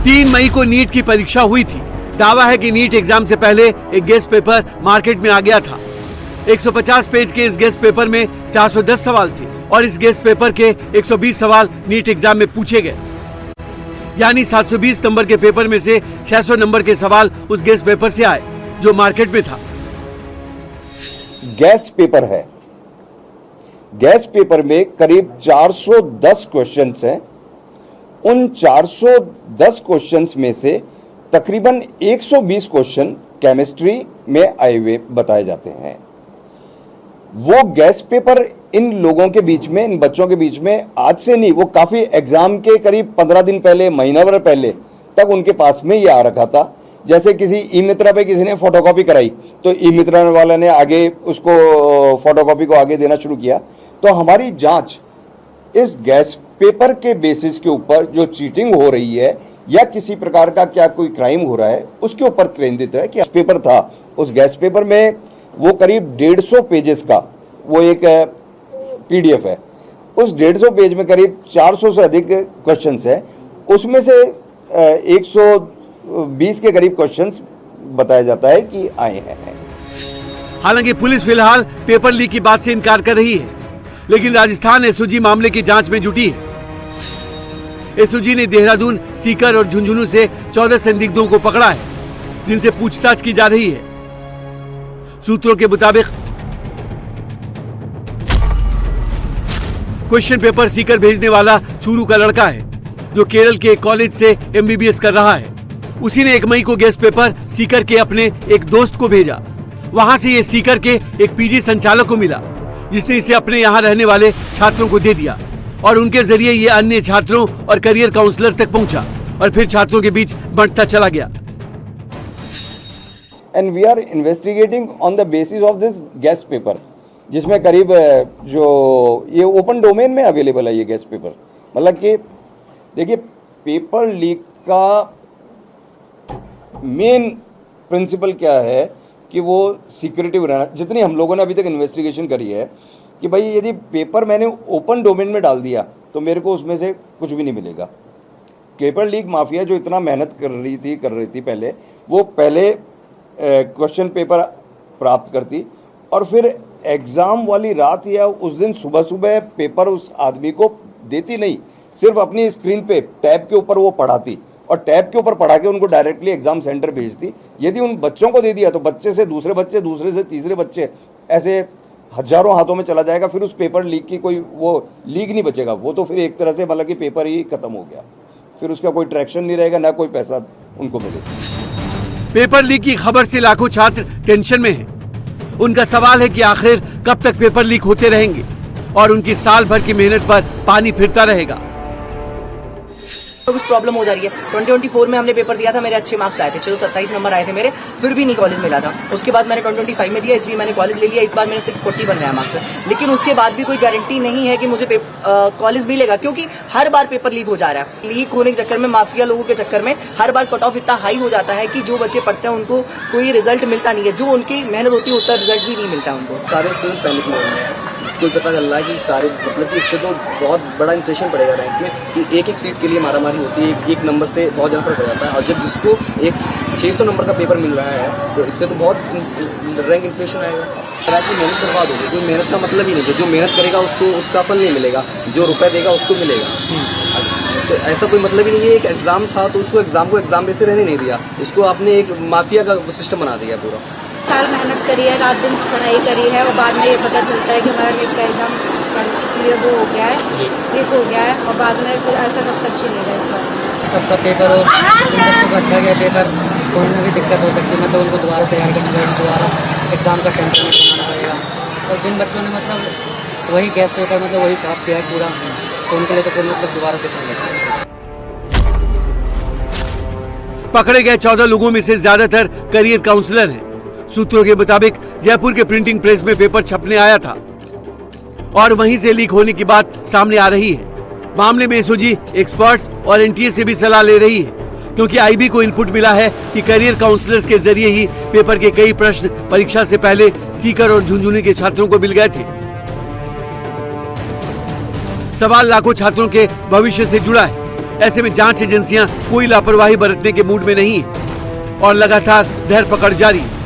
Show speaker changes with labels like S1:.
S1: 3 मई को नीट की परीक्षा हुई थी। दावा है कि नीट एग्जाम से पहले एक गेस्ट पेपर मार्केट में आ गया था। 150 पेज के इस गेस्ट पेपर में 410 सवाल थे और इस गेस्ट पेपर के 120 सवाल नीट एग्जाम में पूछे गए। यानी 720 नंबर के पेपर में से 600 नंबर के सवाल उस गेस्ट पेपर से आए जो मार्केट में था।
S2: गेस्ट पेपर है। गेस्ट पेपर में करीब 410 क्वेश्चंस हैं। उन 410 क्वेश्चंस में से तकरीबन 120 क्वेश्चन केमिस्ट्री में आए हुए बताए जाते हैं। वो गेस्ट पेपर इन लोगों के बीच में, इन बच्चों के बीच में आज से नहीं, वो काफी एग्जाम के करीब 15 दिन पहले, महीना भर पहले तक उनके पास में ये आ रखा था। जैसे किसी ई मित्रा पे किसी ने फोटोकॉपी कराई तो ई मित्रा वाला ने आगे उसको फोटोकॉपी को आगे देना शुरू किया। तो हमारी जांच इस गैस पेपर के बेसिस के ऊपर जो चीटिंग हो रही है या किसी प्रकार का क्या कोई क्राइम हो रहा है उसके ऊपर केंद्रित है। कि पेपर था, उस गैस पेपर में वो करीब 150 पेजेस का वो एक पीडीएफ है। उस 150 पेज में करीब 400 से अधिक क्वेश्चंस है। उसमें से 120 के करीब क्वेश्चंस बताया जाता है कि आए हैं।
S1: हालांकि पुलिस फिलहाल पेपर लीक की बात से इनकार कर रही है, लेकिन राजस्थान एसओजी मामले की जांच में जुटी है। एसओजी ने देहरादून, सीकर और झुंझुनू से 14 संदिग्धों को पकड़ा है, जिनसे पूछताछ की जा रही है। सूत्रों के मुताबिक क्वेश्चन पेपर सीकर भेजने वाला चूरू का लड़का है, जो केरल के एक कॉलेज से एमबीबीएस कर रहा है। उसी ने 1 मई को गेस्ट पेपर सीकर के अपने एक दोस्त को भेजा। वहां से ये सीकर के एक पीजी संचालक को मिला, जिसने इसे अपने यहाँ रहने वाले छात्रों को दे दिया और उनके जरिए ये अन्य छात्रों और करियर काउंसलर तक पहुंचा और फिर छात्रों के बीच बढ़ता चला गया।
S2: And we are investigating on the basis of this guest paper, जिसमें करीब जो ये ओपन डोमेन में अवेलेबल है ये गेस्ट पेपर। मतलब कि देखिए, पेपर लीक का मेन प्रिंसिपल क्या है कि वो सिक्योरिटी रहना। जितनी हम लोगों ने अभी तक इन्वेस्टिगेशन करी है कि भाई यदि पेपर मैंने ओपन डोमेन में डाल दिया तो मेरे को उसमें से कुछ भी नहीं मिलेगा। पेपर लीक माफिया जो इतना मेहनत कर रही थी पहले, वो पहले क्वेश्चन पेपर प्राप्त करती और फिर एग्ज़ाम वाली रात या उस दिन सुबह सुबह पेपर उस आदमी को देती नहीं, सिर्फ अपनी स्क्रीन पे टैब के ऊपर वो पढ़ाती और टैब के ऊपर पढ़ा के उनको डायरेक्टली एग्जाम सेंटर भेजती। यदि उन बच्चों को दे दिया तो बच्चे से दूसरे बच्चे, दूसरे से तीसरे बच्चे, ऐसे हजारों हाथों में चला जाएगा। फिर उस पेपर लीक की कोई वो लीक नहीं बचेगा। वो तो फिर एक तरह से मतलब कि पेपर ही खत्म हो गया, फिर उसका कोई ट्रैक्शन नहीं रहेगा, ना कोई पैसा उनको मिलेगा।
S1: पेपर लीक की खबर से लाखों छात्र टेंशन में हैं। उनका सवाल है कि आखिर कब तक पेपर लीक होते रहेंगे और उनकी साल भर की मेहनत पर पानी फिरता रहेगा।
S3: तो कुछ प्रॉब्लम हो जा रही है। 2024 में हमने पेपर दिया था, मेरे अच्छे मार्क्स आए थे, 627 नंबर आए थे मेरे, फिर भी नहीं कॉलेज मिला था। उसके बाद मैंने 2025 में दिया, इसलिए मैंने कॉलेज ले लिया। इस बार मेरे 640 बन गया मार्क्स, लेकिन उसके बाद भी कोई गारंटी नहीं है कि मुझे कॉलेज मिलेगा, क्योंकि हर बार पेपर लीक हो जा रहा है। लीक होने के चक्कर में, माफिया लोगों के चक्कर में हर बार कट ऑफ इतना हाई हो जाता है कि जो बच्चे पढ़ते हैं उनको कोई रिजल्ट मिलता नहीं है। जो उनकी मेहनत होती है उतना रिजल्ट भी नहीं मिलता उनको।
S4: सारे स्टूडेंट पैनिक मोड में है। इसको पता चल रहा है कि सारे मतलब कि इससे तो बहुत बड़ा इन्फ्लेशन पड़ेगा रैंक में, कि एक सीट के लिए मारामारी होती है। एक नंबर से बहुत ज़्यादा फर्क हो जाता है, और जब जिसको एक 600 नंबर का पेपर मिल रहा है तो इससे तो बहुत रैंक इन्फ्लेशन आएगा। तरह की मेहनत बर्बाद होगी। कोई मेहनत का मतलब ही नहीं है। जो मेहनत करेगा उसको उसका फल नहीं मिलेगा, जो रुपये देगा उसको मिलेगा। तो ऐसा कोई मतलब ही नहीं है। एक एग्जाम था तो उसको एग्जाम को एग्जाम बेस रहने नहीं दिया, इसको आपने एक माफिया का सिस्टम बना दिया पूरा।
S5: साल मेहनत करी है, रात दिन पढ़ाई करी है, और बाद में ये पता चलता है कि हमारा नीट का एग्जाम क्लियर वो हो गया है, लीक हो गया है, और बाद में फिर ऐसा कब तक चलेगा। इस बार
S6: सबका पेपर हो, जिन बच्चों का अच्छा गया पेपर, तो उनमें भी दिक्कत हो सकती है। मतलब उनको दोबारा तैयारी करना पड़ेगा, दोबारा एग्ज़ाम का टेंशन में बनाना पड़ेगा। और जिन बच्चों ने मतलब वही गैस पेपर मतलब वही प्राप्त किया है पूरा, तो उनके लिए तो फिर मतलब दोबारा से
S1: पकड़े गए 14 लोगों में से ज्यादातर करियर काउंसलर हैं। सूत्रों के मुताबिक जयपुर के प्रिंटिंग प्रेस में पेपर छपने आया था और वहीं से लीक होने की बात सामने आ रही है। मामले में एसओजी, एक्सपर्ट्स और एनटीए से भी सलाह ले रही है, क्योंकि आईबी को इनपुट मिला है कि करियर काउंसलर्स के जरिए ही पेपर के कई प्रश्न परीक्षा से पहले सीकर और झुंझुनू के छात्रों को मिल गए थे। सवाल लाखों छात्रों के भविष्य से जुड़ा है। ऐसे में जांच एजेंसियां कोई लापरवाही बरतने के मूड में नहीं है और लगातार धरपकड़ जारी है।